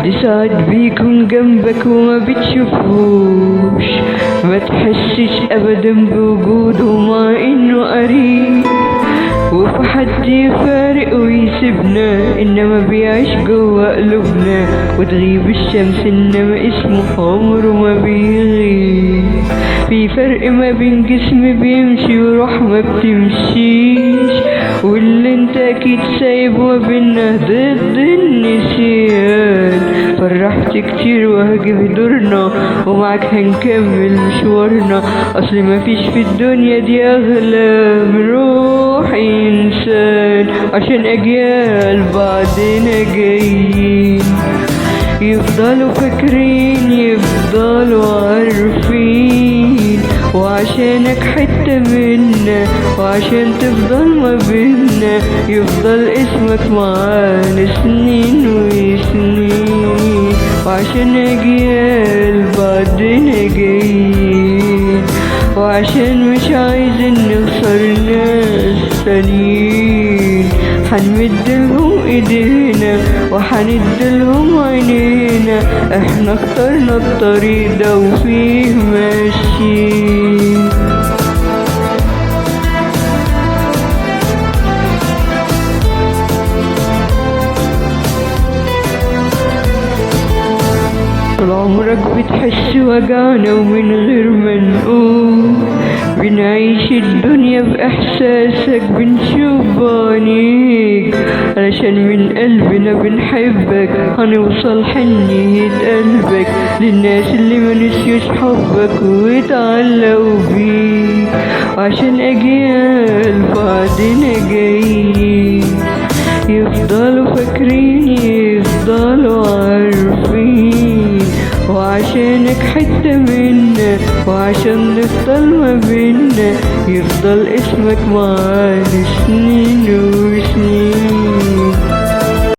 اللي ساعد بيكون جنبك وما بتشوفوش، ما تحسش ابدا بوجوده مع انه قريب، وفي حد يفارق ويسيبنا انما بيعيش جوا قلوبنا، وتغيب الشمس انما اسمه عمره ما بيغيب. في فرق ما بين جسم بيمشي وروح ما بتمشيش، واللي انت اكيد سايب وبيننا ضد النسيان. فرحت كتير وهجه دورنا ومعاك هنكمل مشوارنا، اصل مفيش في الدنيا دي اغلى من روح انسان، عشان اجيال بعدنا جايين يفضلوا فاكرين يفضلوا عارفين، وعشانك حتة منا وعشان تفضل ما بينا يفضل اسمك معانا سنين وسنين، وعشان اجيال بعدنا جايين، وعشان مش عايزين نخسر ناس تانيين، حنمدلهم ايدينا وحندلهم عينينا، احنا اخترنا الطريق ده وفيه ماشيين. طول عمرك بتحس وجعنا ومن غير ما نقول، بنعيش الدنيا بإحساسك بنشوف بعينيك، علشان من قلبنا بنحبك هنوصل حنية قلبك للناس اللي ما نسيوش حبك واتعلقوا بيك، وعشان أجيال بعدنا جايين يفضلوا فاكرين يفضلوا عارفين، وعشانك حتة منا وعشان نفضل ما بينا يفضل اسمك معانا سنين وسنين.